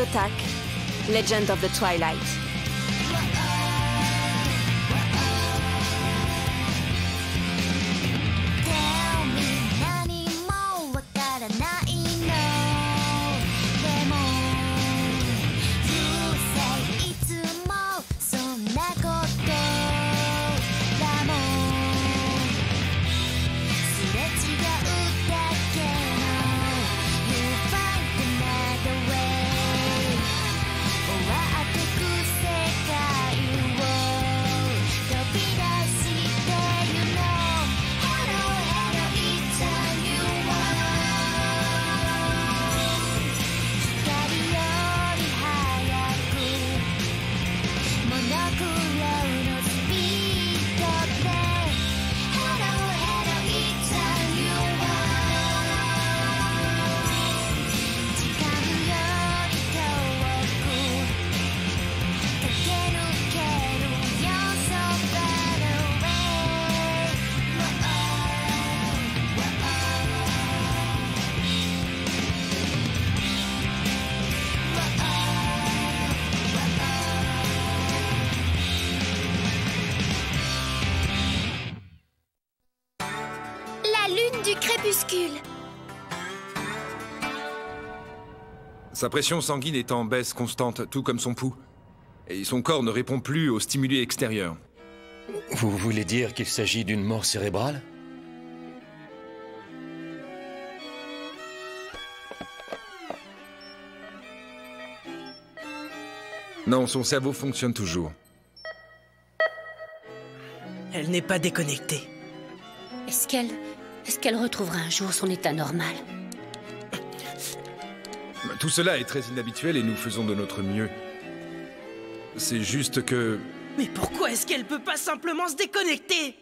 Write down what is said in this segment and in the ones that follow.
Attack, Legend of the Twilight. Sa pression sanguine est en baisse constante, tout comme son pouls. Et son corps ne répond plus aux stimuli extérieurs. Vous voulez dire qu'il s'agit d'une mort cérébrale? Non, son cerveau fonctionne toujours. Elle n'est pas déconnectée. Est-ce qu'elle retrouvera un jour son état normal? Tout cela est très inhabituel et nous faisons de notre mieux. C'est juste que... Mais pourquoi est-ce qu'elle peut pas simplement se déconnecter?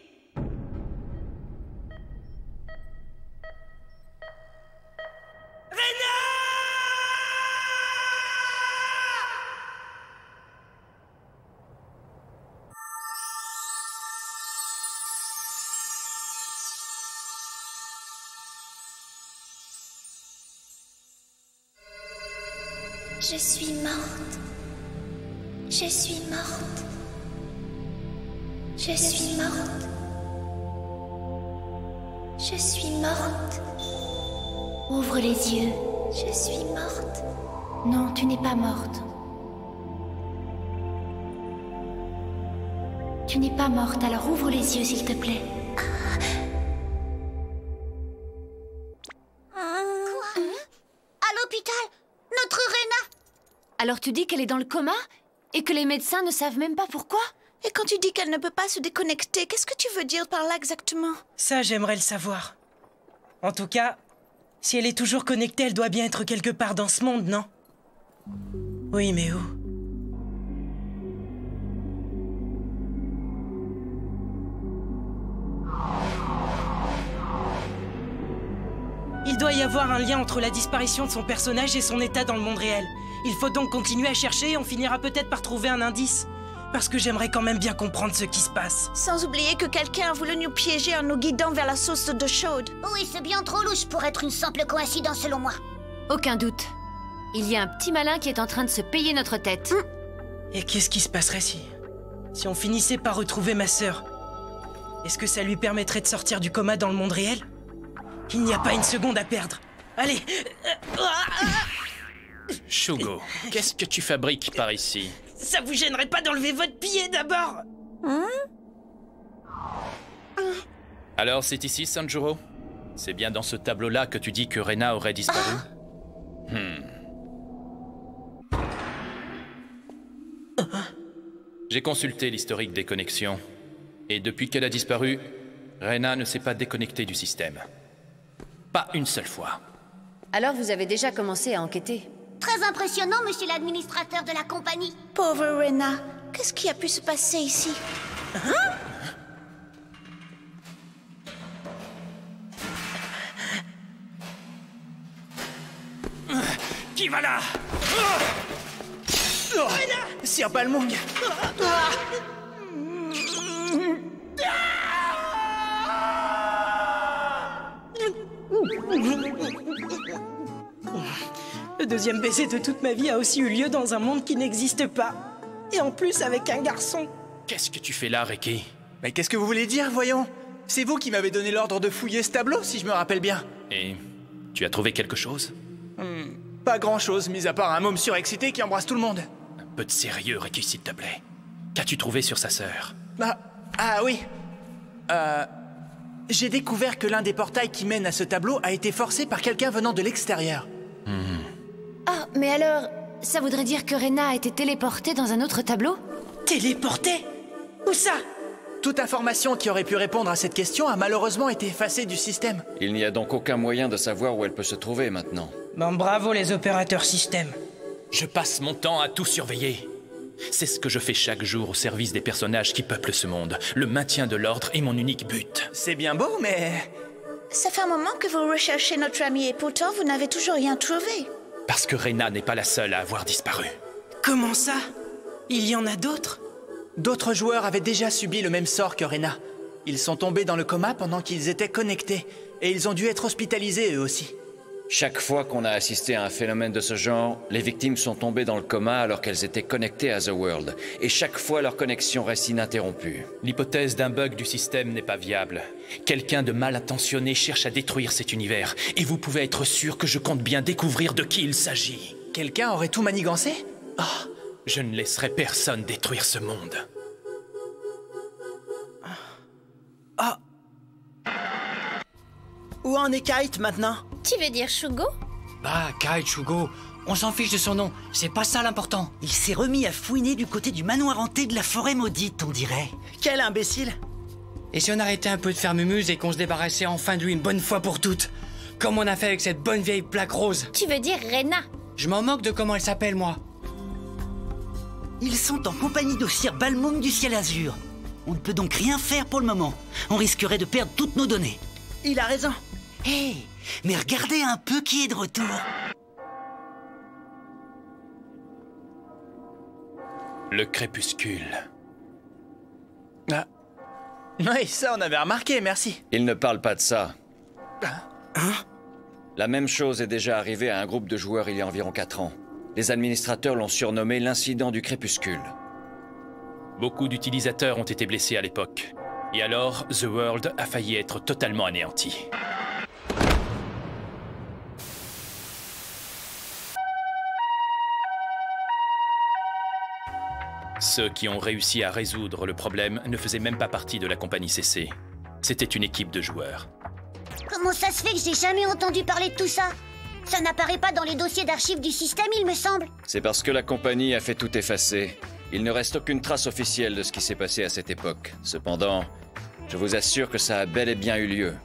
Je suis morte. Je suis morte. Je suis morte. Je suis morte. Ouvre les yeux. Je suis morte. Non, tu n'es pas morte. Tu n'es pas morte, alors ouvre les yeux, s'il te plaît. À l'hôpital, notre Rena. Alors tu dis qu'elle est dans le coma? Et que les médecins ne savent même pas pourquoi? Et quand tu dis qu'elle ne peut pas se déconnecter, qu'est-ce que tu veux dire par là exactement? Ça, j'aimerais le savoir. En tout cas, si elle est toujours connectée, elle doit bien être quelque part dans ce monde, non? Oui, mais où? Il doit y avoir un lien entre la disparition de son personnage et son état dans le monde réel. Il faut donc continuer à chercher et on finira peut-être par trouver un indice. Parce que j'aimerais quand même bien comprendre ce qui se passe. Sans oublier que quelqu'un a voulu nous piéger en nous guidant vers la source d'eau chaude. Oui, c'est bien trop louche pour être une simple coïncidence selon moi. Aucun doute. Il y a un petit malin qui est en train de se payer notre tête. Et qu'est-ce qui se passerait si on finissait par retrouver ma sœur? Est-ce que ça lui permettrait de sortir du coma dans le monde réel? Il n'y a pas une seconde à perdre. Allez. Shugo, qu'est-ce que tu fabriques par ici? Ça vous gênerait pas d'enlever votre billet d'abord? Alors c'est ici, Sanjuro? C'est bien dans ce tableau-là que tu dis que Rena aurait disparu? J'ai consulté l'historique des connexions. Et depuis qu'elle a disparu, Rena ne s'est pas déconnectée du système. Pas une seule fois. Alors vous avez déjà commencé à enquêter? Très impressionnant, monsieur l'administrateur de la compagnie. Pauvre Rena, qu'est-ce qui a pu se passer ici? Qui va là? Sir Balmung. deuxième baiser de toute ma vie a aussi eu lieu dans un monde qui n'existe pas. Et en plus avec un garçon. Qu'est-ce que tu fais là, Ricky? Mais qu'est-ce que vous voulez dire, voyons? C'est vous qui m'avez donné l'ordre de fouiller ce tableau, si je me rappelle bien. Et tu as trouvé quelque chose? Pas grand-chose, mis à part un môme surexcité qui embrasse tout le monde. Un peu de sérieux, Ricky, s'il te plaît. Qu'as-tu trouvé sur sa sœur? Ah oui. J'ai découvert que l'un des portails qui mènent à ce tableau a été forcé par quelqu'un venant de l'extérieur. Ah, mais alors, ça voudrait dire que Rena a été téléportée dans un autre tableau? Téléportée? Où ça? Toute information qui aurait pu répondre à cette question a malheureusement été effacée du système. Il n'y a donc aucun moyen de savoir où elle peut se trouver maintenant. Bon, bravo les opérateurs système. Je passe mon temps à tout surveiller. C'est ce que je fais chaque jour au service des personnages qui peuplent ce monde. Le maintien de l'ordre est mon unique but. C'est bien beau, mais... Ça fait un moment que vous recherchez notre ami et pourtant vous n'avez toujours rien trouvé. Parce que Rena n'est pas la seule à avoir disparu. Comment ça? Il y en a d'autres? D'autres joueurs avaient déjà subi le même sort que Rena. Ils sont tombés dans le coma pendant qu'ils étaient connectés, et ils ont dû être hospitalisés eux aussi. Chaque fois qu'on a assisté à un phénomène de ce genre, les victimes sont tombées dans le coma alors qu'elles étaient connectées à The World. Et chaque fois, leur connexion reste ininterrompue. L'hypothèse d'un bug du système n'est pas viable. Quelqu'un de mal intentionné cherche à détruire cet univers. Et vous pouvez être sûr que je compte bien découvrir de qui il s'agit. Quelqu'un aurait tout manigancé? Je ne laisserai personne détruire ce monde. Où en est Kite maintenant? Tu veux dire Shugo? Bah, Kite, Shugo, on s'en fiche de son nom, c'est pas ça l'important. Il s'est remis à fouiner du côté du manoir hanté de la forêt maudite, on dirait. Quel imbécile! Et si on arrêtait un peu de faire mumuse et qu'on se débarrassait enfin de lui une bonne fois pour toutes? Comme on a fait avec cette bonne vieille plaque rose. Tu veux dire Rena? Je m'en moque de comment elle s'appelle, moi. Ils sont en compagnie de Sir Balmung du Ciel Azur. On ne peut donc rien faire pour le moment. On risquerait de perdre toutes nos données. Il a raison. Hé, mais regardez un peu qui est de retour. Le crépuscule. Oui, ça on avait remarqué, merci. Il ne parle pas de ça. Hein? La même chose est déjà arrivée à un groupe de joueurs il y a environ 4 ans. Les administrateurs l'ont surnommé l'incident du crépuscule. Beaucoup d'utilisateurs ont été blessés à l'époque. Et alors, The World a failli être totalement anéanti. Ceux qui ont réussi à résoudre le problème ne faisaient même pas partie de la compagnie CC. C'était une équipe de joueurs. Comment ça se fait que j'ai jamais entendu parler de tout ça? Ça n'apparaît pas dans les dossiers d'archives du système, il me semble. C'est parce que la compagnie a fait tout effacer. Il ne reste aucune trace officielle de ce qui s'est passé à cette époque. Cependant, je vous assure que ça a bel et bien eu lieu.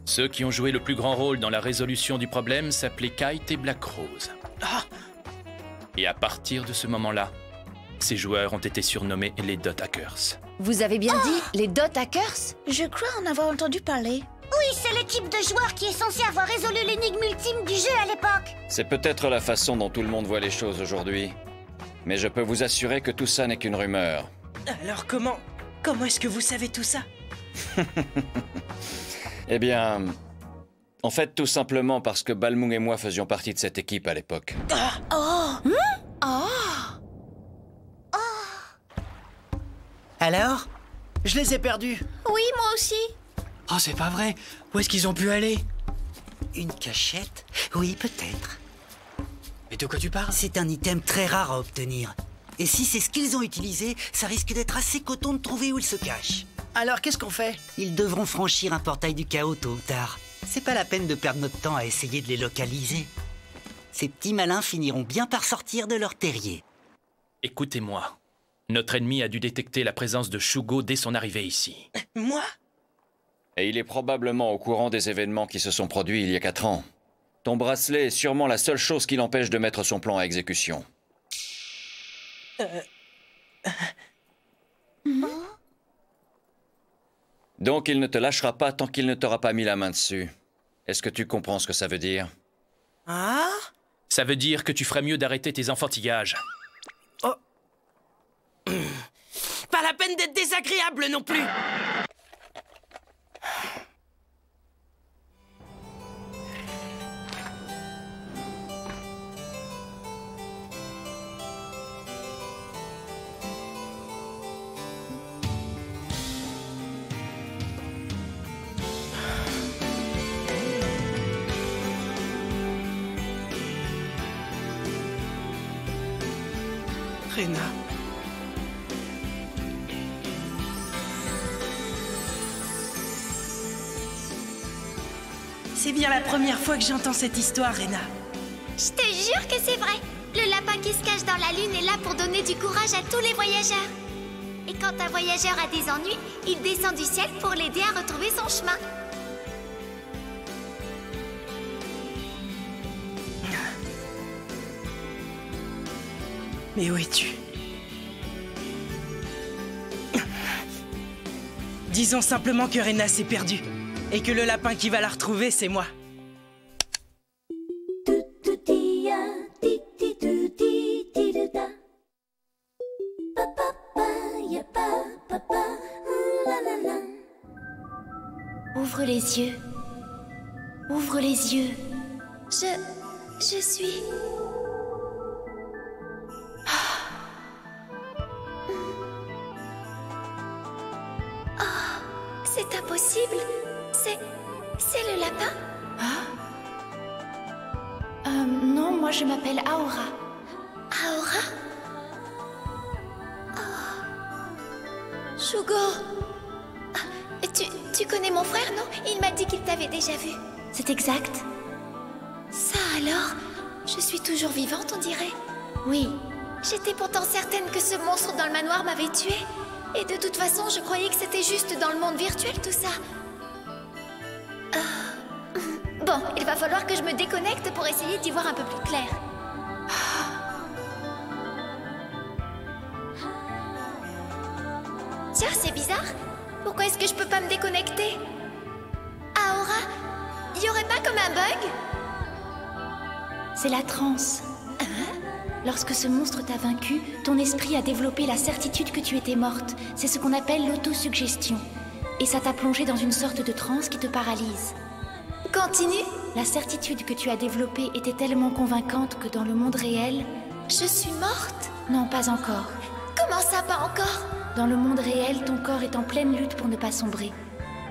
Ceux qui ont joué le plus grand rôle dans la résolution du problème s'appelaient Kite et Black Rose. Et à partir de ce moment-là, ces joueurs ont été surnommés les Dot Hackers. Vous avez bien dit les Dot Hackers? Je crois en avoir entendu parler. Oui, c'est l'équipe de joueurs qui est censée avoir résolu l'énigme ultime du jeu à l'époque. C'est peut-être la façon dont tout le monde voit les choses aujourd'hui. Mais je peux vous assurer que tout ça n'est qu'une rumeur. Alors comment est-ce que vous savez tout ça? Eh bien... En fait, tout simplement parce que Balmung et moi faisions partie de cette équipe à l'époque. Alors? Je les ai perdus. Oui, moi aussi. Oh, c'est pas vrai. Où est-ce qu'ils ont pu aller? Une cachette? Oui, peut-être. Mais de quoi tu parles? C'est un item très rare à obtenir. Et si c'est ce qu'ils ont utilisé, ça risque d'être assez coton de trouver où ils se cachent. Alors, qu'est-ce qu'on fait? Ils devront franchir un portail du chaos tôt ou tard. C'est pas la peine de perdre notre temps à essayer de les localiser. Ces petits malins finiront bien par sortir de leur terrier. Écoutez-moi. Notre ennemi a dû détecter la présence de Shugo dès son arrivée ici. Moi? Et il est probablement au courant des événements qui se sont produits il y a 4 ans. Ton bracelet est sûrement la seule chose qui l'empêche de mettre son plan à exécution. Donc il ne te lâchera pas tant qu'il ne t'aura pas mis la main dessus. Est-ce que tu comprends ce que ça veut dire? Ça veut dire que tu ferais mieux d'arrêter tes enfantillages. Pas la peine d'être désagréable non plus. Rena. C'est bien la première fois que j'entends cette histoire, Rena. Je te jure que c'est vrai. Le lapin qui se cache dans la lune est là pour donner du courage à tous les voyageurs. Et quand un voyageur a des ennuis, il descend du ciel pour l'aider à retrouver son chemin. Mais où es-tu? Disons simplement que Rena s'est perdue. Et que le lapin qui va la retrouver, c'est moi. Ouvre les yeux. Ouvre les yeux. Je suis... C'est impossible. C'est le lapin? Non, moi je m'appelle Aura. Aura? Oh. Shugo. Tu connais mon frère, non? Il m'a dit qu'il t'avait déjà vu. C'est exact. Ça alors? Je suis toujours vivante, on dirait. Oui. J'étais pourtant certaine que ce monstre dans le manoir m'avait tuée. Et de toute façon, je croyais que c'était juste dans le monde virtuel, tout ça. Bon, il va falloir que je me déconnecte pour essayer d'y voir un peu plus clair. Tiens, c'est bizarre. Pourquoi est-ce que je peux pas me déconnecter? Aura, y aurait pas comme un bug? C'est la transe. Lorsque ce monstre t'a vaincu, ton esprit a développé la certitude que tu étais morte. C'est ce qu'on appelle l'autosuggestion. Et ça t'a plongé dans une sorte de transe qui te paralyse. Continue. La certitude que tu as développée était tellement convaincante que dans le monde réel... Je suis morte? Non, pas encore. Comment ça, pas encore? Dans le monde réel, ton corps est en pleine lutte pour ne pas sombrer.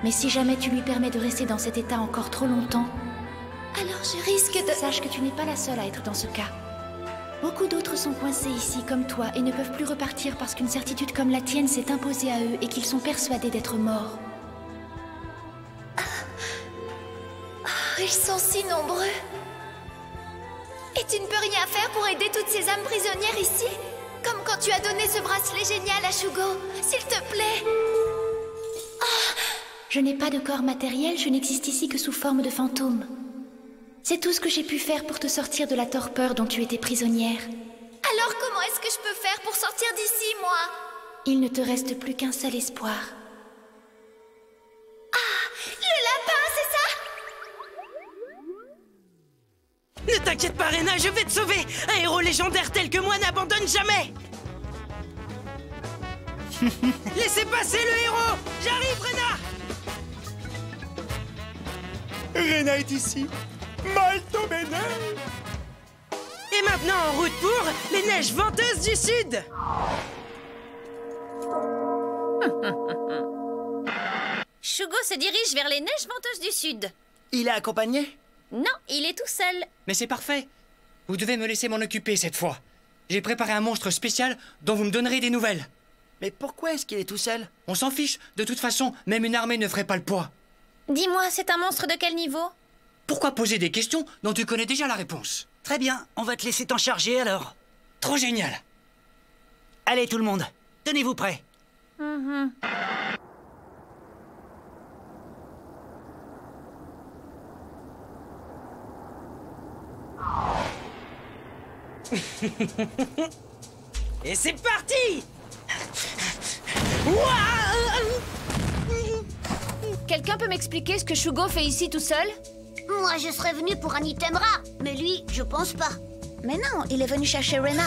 Mais si jamais tu lui permets de rester dans cet état encore trop longtemps... Alors je risque de... Sache que tu n'es pas la seule à être dans ce cas. Beaucoup d'autres sont coincés ici comme toi et ne peuvent plus repartir parce qu'une certitude comme la tienne s'est imposée à eux et qu'ils sont persuadés d'être morts. Ils sont si nombreux. Et tu ne peux rien faire pour aider toutes ces âmes prisonnières ici? Comme quand tu as donné ce bracelet génial à Shugo. S'il te plaît. Je n'ai pas de corps matériel, je n'existe ici que sous forme de fantôme. C'est tout ce que j'ai pu faire pour te sortir de la torpeur dont tu étais prisonnière. Alors comment est-ce que je peux faire pour sortir d'ici, moi? Il ne te reste plus qu'un seul espoir. Le lapin, c'est ça? Ne t'inquiète pas, Rena, je vais te sauver. Un héros légendaire tel que moi n'abandonne jamais. Laissez passer le héros. J'arrive, Rena. Rena est ici. Molto bene. Et maintenant, en route pour les neiges venteuses du Sud. Shugo se dirige vers les neiges venteuses du Sud. Il est accompagné? Non, il est tout seul. Mais c'est parfait. Vous devez me laisser m'en occuper cette fois. J'ai préparé un monstre spécial dont vous me donnerez des nouvelles. Mais pourquoi est-ce qu'il est tout seul? On s'en fiche. De toute façon, même une armée ne ferait pas le poids. Dis-moi, c'est un monstre de quel niveau? Pourquoi poser des questions dont tu connais déjà la réponse? Très bien, on va te laisser t'en charger alors. Trop génial. Allez tout le monde, tenez-vous prêts. Et c'est parti! Quelqu'un peut m'expliquer ce que Shugo fait ici tout seul? Moi, je serais venu pour un item rare, mais lui, je pense pas. Mais non, il est venu chercher Rena.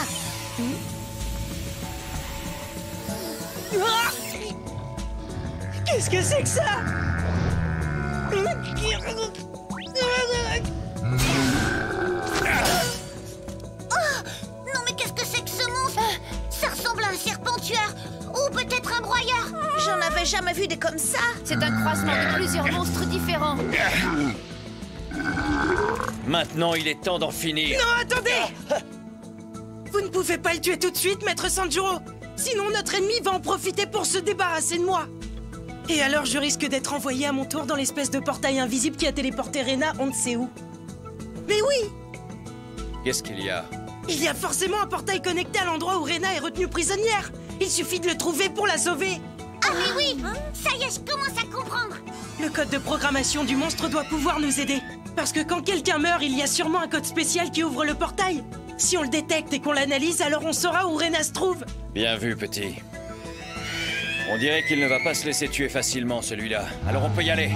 Qu'est-ce que c'est que ça? Non, mais qu'est-ce que c'est que ce monstre? Ça ressemble à un serpent tueur, ou peut-être un broyeur. J'en avais jamais vu des comme ça. C'est un croisement de plusieurs monstres différents. Maintenant, il est temps d'en finir. Non, attendez! Vous ne pouvez pas le tuer tout de suite, maître Sanjuro. Sinon notre ennemi va en profiter pour se débarrasser de moi. Et alors je risque d'être envoyé à mon tour dans l'espèce de portail invisible qui a téléporté Rena on ne sait où. Mais oui! Qu'est-ce qu'il y a? Il y a forcément un portail connecté à l'endroit où Rena est retenue prisonnière. Il suffit de le trouver pour la sauver. Ah mais oui! Ça y est, je commence à comprendre. Le code de programmation du monstre doit pouvoir nous aider. Parce que quand quelqu'un meurt, il y a sûrement un code spécial qui ouvre le portail. Si on le détecte et qu'on l'analyse, alors on saura où Rena se trouve. Bien vu, petit. On dirait qu'il ne va pas se laisser tuer facilement, celui-là. Alors on peut y aller.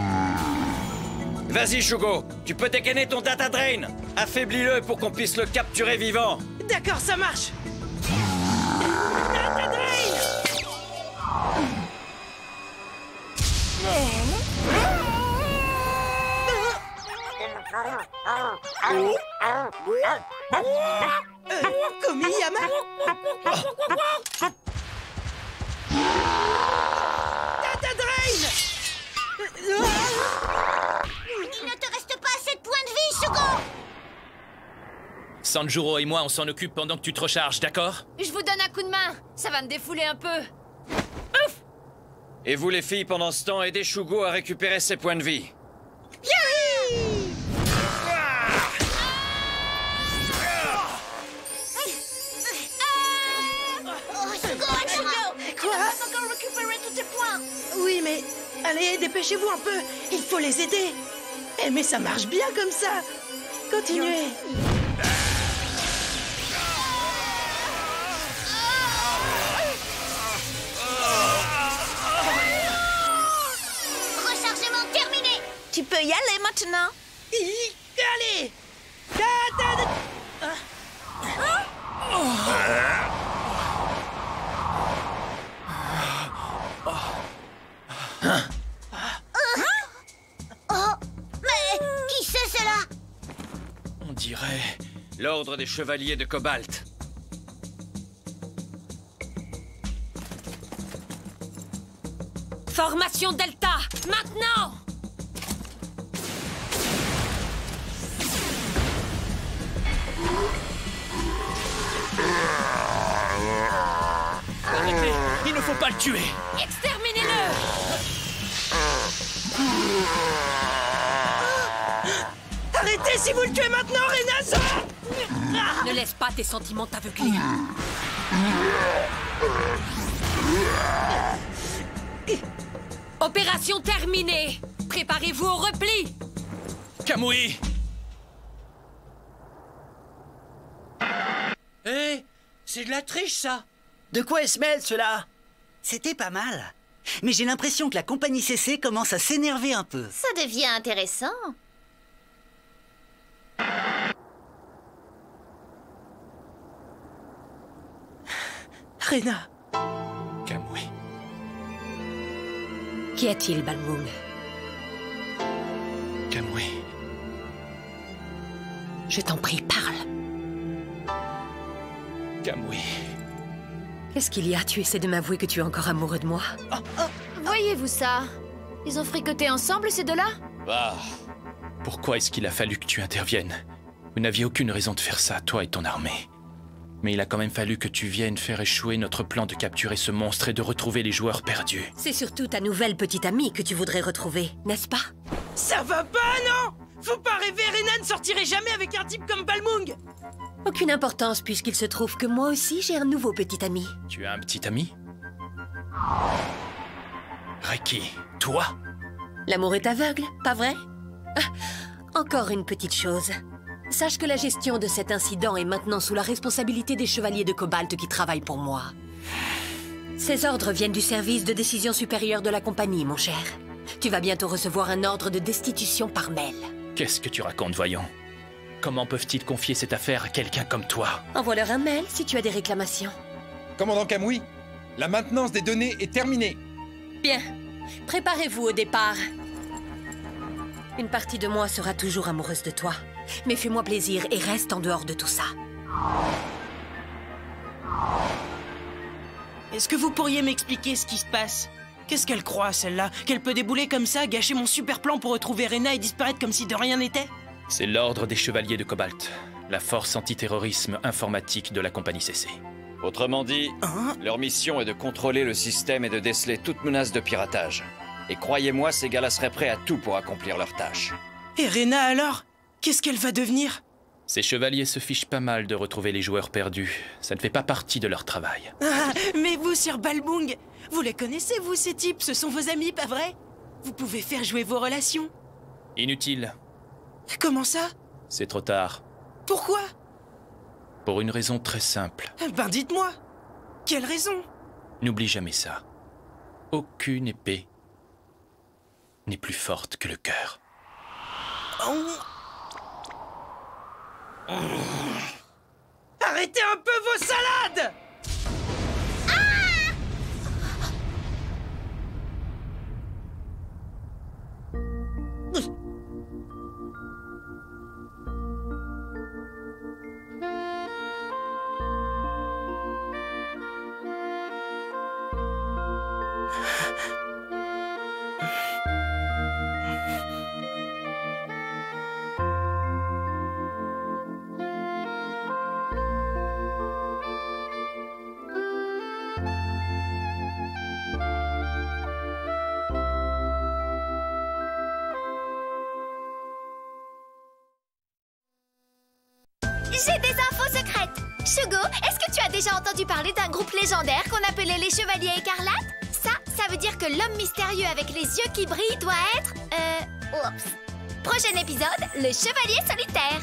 Vas-y, Shugo, tu peux dégainer ton Data Drain. Affaiblis-le pour qu'on puisse le capturer vivant. D'accord, ça marche. Data Drain! Komiyama? Data Drain! Il ne te reste pas assez de points de vie, Shugo! Sanjuro et moi, on s'en occupe pendant que tu te recharges, d'accord? Je vous donne un coup de main. Ça va me défouler un peu. Ouf! Et vous, les filles, pendant ce temps, aidez Shugo à récupérer ses points de vie. Oui, mais... Allez, dépêchez-vous un peu. Il faut les aider. Eh, mais ça marche bien comme ça. Continuez. Rechargement terminé. Tu peux y aller maintenant. Allez. Oh, mais qui c'est cela? On dirait... L'ordre des chevaliers de Cobalt. Formation Delta, maintenant! Arrêtez! Il ne faut pas le tuer! Exterminez-le! Arrêtez si vous le tuez maintenant, Rena sort! Ne laisse pas tes sentiments t'aveugler. Opération terminée! Préparez-vous au repli! Kamui! Hé, c'est de la triche, ça! De quoi se mêle, cela? C'était pas mal. Mais j'ai l'impression que la compagnie CC commence à s'énerver un peu. Ça devient intéressant. Rena. Kamui. Qu'y a-t-il, Balmung? Kamui. Je t'en prie, parle. Kamui. Qu'est-ce qu'il y a? Tu essaies de m'avouer que tu es encore amoureux de moi? Voyez-vous ça? Ils ont fricoté ensemble, ces deux-là? Bah. Pourquoi est-ce qu'il a fallu que tu interviennes? Vous n'aviez aucune raison de faire ça, toi et ton armée. Mais il a quand même fallu que tu viennes faire échouer notre plan de capturer ce monstre et de retrouver les joueurs perdus. C'est surtout ta nouvelle petite amie que tu voudrais retrouver, n'est-ce pas? Ça va pas, non? Faut pas rêver, Rena ne sortirait jamais avec un type comme Balmung. Aucune importance puisqu'il se trouve que moi aussi j'ai un nouveau petit ami. Tu as un petit ami? Reki, toi? L'amour est aveugle, pas vrai? Encore une petite chose. Sache que la gestion de cet incident est maintenant sous la responsabilité des chevaliers de Cobalt qui travaillent pour moi. Ces ordres viennent du service de décision supérieure de la compagnie, mon cher. Tu vas bientôt recevoir un ordre de destitution par mail. Qu'est-ce que tu racontes, voyons? Comment peuvent-ils confier cette affaire à quelqu'un comme toi? Envoie-leur un mail si tu as des réclamations. Commandant Kamui, la maintenance des données est terminée. Bien. Préparez-vous au départ. Une partie de moi sera toujours amoureuse de toi. Mais fais-moi plaisir et reste en dehors de tout ça. Est-ce que vous pourriez m'expliquer ce qui se passe? Qu'est-ce qu'elle croit, celle-là? Qu'elle peut débouler comme ça, gâcher mon super plan pour retrouver Rena et disparaître comme si de rien n'était? C'est l'ordre des chevaliers de Cobalt. la force antiterrorisme informatique de la compagnie CC. Autrement dit, leur mission est de contrôler le système et de déceler toute menace de piratage. Et croyez-moi, ces gars-là seraient prêts à tout pour accomplir leur tâche. Et Rena alors? Qu'est-ce qu'elle va devenir? Ces chevaliers se fichent pas mal de retrouver les joueurs perdus. Ça ne fait pas partie de leur travail. Ah, mais vous, sur Balbung, vous les connaissez, vous, ces types? Ce sont vos amis, pas vrai? Vous pouvez faire jouer vos relations. Inutile. Comment ça? C'est trop tard. Pourquoi? Pour une raison très simple. Ben dites-moi. Quelle raison? N'oublie jamais ça. Aucune épée n'est plus forte que le cœur. Arrêtez un peu vos salades! J'ai des infos secrètes. Shugo, est-ce que tu as déjà entendu parler d'un groupe légendaire qu'on appelait les Chevaliers Écarlates? Ça veut dire que l'homme mystérieux avec les yeux qui brillent doit être... Oups. Prochain épisode, le Chevalier Solitaire.